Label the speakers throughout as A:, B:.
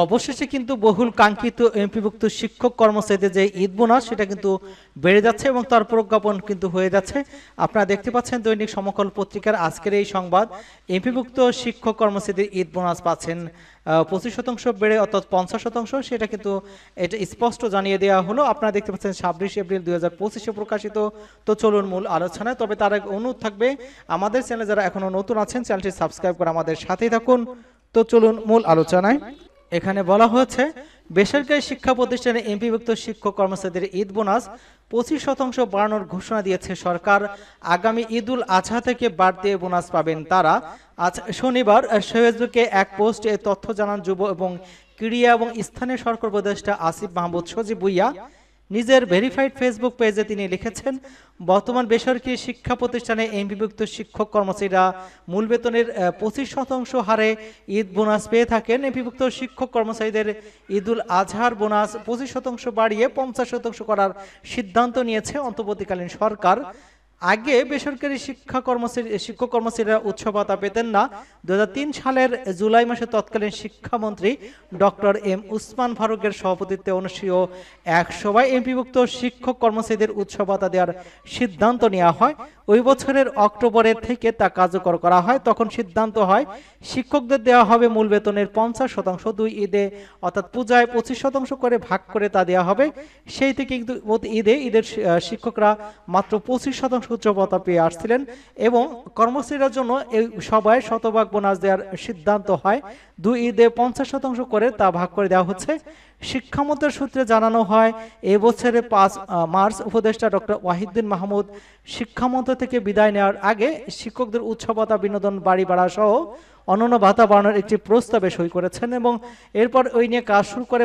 A: অবশেষে কিন্তু বহুল কাঙ্ক্ষিত এমপিভুক্ত শিক্ষক কর্মচারীদের যে ঈদ বোনাস সেটা কিন্তু বেড়ে যাচ্ছে এবং তার প্রজ্ঞাপন কিন্তু হয়ে যাচ্ছে। আপনারা দেখতে পাচ্ছেন দৈনিক সমকাল পত্রিকার আজকের এই সংবাদ, এমপিভুক্ত শিক্ষক কর্মচারীদের ঈদ বোনাস পাচ্ছেন 25% বেড়ে অর্থাৎ 50%, সেটা কিন্তু এটা স্পষ্ট জানিয়ে দেওয়া হলো। আপনারা দেখতে পাচ্ছেন 26 এপ্রিল 2025-এ প্রকাশিত। তো চলুন মূল আলোচনায়, তবে তার আগে অনুরোধ থাকবে আমাদের চ্যানেলে যারা এখনো নতুন আছেন চ্যানেলটি সাবস্ক্রাইব করে আমাদের সাথেই থাকুন। তো চলুন মূল আলোচনায়। এখানে বলা হয়েছে বেসরকারি শিক্ষা প্রতিষ্ঠানে এমপিভুক্ত শিক্ষক কর্মচারীদের ঈদ বোনাস 25% বাড়ানোর ঘোষণা দিয়েছে সরকার। আগামী ঈদুল আজহা থেকে বাড়তি বোনাস পাবেন তারা। আজ শনিবার ফেসবুকে এক পোস্টে এ তথ্য জানান যুব এবং ক্রীড়া এবং স্থানীয় সরকার উপদেষ্টা আসিফ মাহমুদ সজীব ভুইয়া। নিজের ভেরিফাইড ফেসবুক পেজে তিনি লিখেছেন, বর্তমান বেসরকারি শিক্ষা প্রতিষ্ঠানে এমপিভুক্ত শিক্ষক কর্মচারীরা মূল বেতনের 25% হারে ঈদ বোনাস পেয়ে থাকেন। এমপিভুক্ত শিক্ষক কর্মচারীদের ঈদুল আজহার বোনাস 25% বাড়িয়ে 50% করার সিদ্ধান্ত নিয়েছে অন্তর্বর্তীকালীন সরকার। আগে বেসরকারি শিক্ষক কর্মচারীরা উৎসব ভাতা পেতেন না। 2003 সালের জুলাই মাসে তৎকালীন শিক্ষামন্ত্রী ডক্টর এম উসমান ফারুকের সভাপতিত্বে অনুষ্ঠিত এক সভায় এমপিভুক্ত শিক্ষক কর্মচারীদের উৎসব ভাতা দেওয়ার সিদ্ধান্ত নেওয়া হয়। ওই বছরের অক্টোবরের থেকে তা কার্যকর করা হয়। তখন সিদ্ধান্ত হয় শিক্ষকদের দেওয়া হবে মূল বেতনের 50%, দুই ঈদে অর্থাৎ পূজায় 25% করে ভাগ করে তা দেওয়া হবে। সেই থেকে কিন্তু ঈদের শিক্ষকরা মাত্র 25% উচ্চ ভাতা পেয়ে আসছিলেন এবং কর্মচারীদের জন্য এই সবাই শতভাগ বোনাস দেওয়ার সিদ্ধান্ত হয়। দুই ঈদে 50% করে তা ভাগ করে দেওয়া হচ্ছে। শিক্ষামন্ত্রীর সূত্রে জানানো হয়, এবছরের 5 মার্চ উপদেষ্টা ডক্টর ওয়াহিদুদ্দিন মাহমুদ শিক্ষামন্ত্রী থেকে বিদায় নেওয়ার আগে শিক্ষকদের উৎসব ভাতা, বিনোদন, বাড়ি ভাড়া সহ অন্যান্য ভাতা বাড়ানোর একটি প্রস্তাবে সই করেছেন এবং এরপর ওই নিয়ে কাজ শুরু করে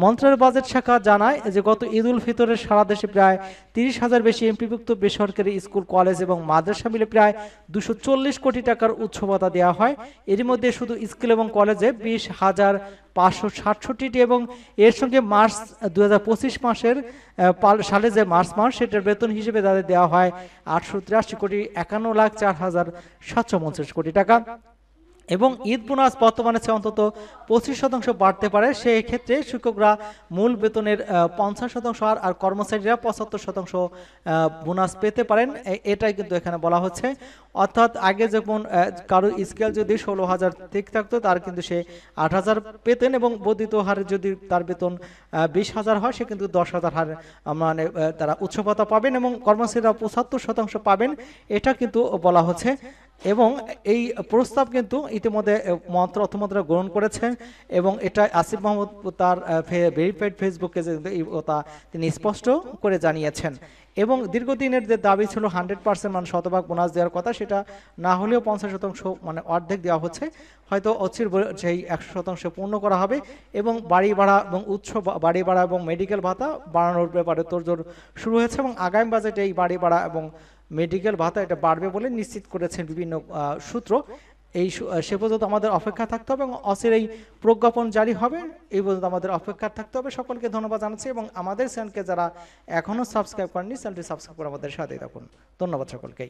A: মন্ত্রণালয়ের বাজেট শাখা জানায় যে গত ঈদ উল ফিতরের সারা দেশে প্রায় 30,000 বেশি এমপিভুক্ত বেসরকারি স্কুল, কলেজ এবং মাদ্রাসা মিলে প্রায় 240 কোটি টাকার উৎসব ভাতা দেওয়া হয়। এর মধ্যে শুধু স্কুল এবং কলেজে 20,567টি এবং এর সঙ্গে মার্চ 2025 সালে যে মার্চ মাস সেটার বেতন হিসেবে তাদের দেওয়া হয় 883,51,04,750 কোটি টাকা। এবং ঈদ বোনাস বর্তমানে অন্তত 25% বাড়তে পারে। সেই ক্ষেত্রে শিক্ষকরা মূল বেতনের 50% আর কর্মচারীরা 75% বোনাস পেতে পারেন। এটাই কিন্তু এখানে বলা হচ্ছে। অর্থাৎ আগে যখন কারো স্কেল যদি 16,000 ঠিক থাকতো তার কিন্তু সে 8,000 পেতেন এবং বর্ধিত হারে যদি তার বেতন 20,000 হয় সে কিন্তু 10,000 হারে মানে তারা উৎসব ভাতা পাবেন এবং কর্মচারীরা 75% পাবেন, এটা কিন্তু বলা হচ্ছে। এবং এই প্রস্তাব কিন্তু ইতিমধ্যে অর্থমন্ত্রী গ্রহণ করেছেন এবং এটা আসিফ মাহমুদ তার ভেরিফাইড ফেসবুকে এই কথা তিনি স্পষ্ট করে জানিয়েছেন। এবং দীর্ঘদিনের যে দাবি ছিল 100% মানে শতভাগ বোনাস দেওয়ার কথা, সেটা না হলেও 50% মানে অর্ধেক দেওয়া হচ্ছে। হয়তো অচির সেই 100% পূর্ণ করা হবে এবং বাড়ি ভাড়া এবং মেডিকেল ভাতা বাড়ানোর ব্যাপারে তোড়জোড় শুরু হয়েছে এবং আগামী বাজেটে এই বাড়ি ভাড়া এবং মেডিকেল ভাতা এটা বাড়বে বলে নিশ্চিত করেছেন বিভিন্ন সূত্র। সে পর্যন্ত আমাদের অপেক্ষা থাকতে হবে এবং অচিরেই প্রজ্ঞাপন জারি হবে, এই পর্যন্ত আমাদের অপেক্ষা থাকতে হবে। সকলকে ধন্যবাদ জানাচ্ছি এবং আমাদের চ্যানেলকে যারা এখনও সাবস্ক্রাইব করেননি চ্যানেলটি সাবস্ক্রাইব করে আমাদের সাথেই থাকুন। ধন্যবাদ সকলকে।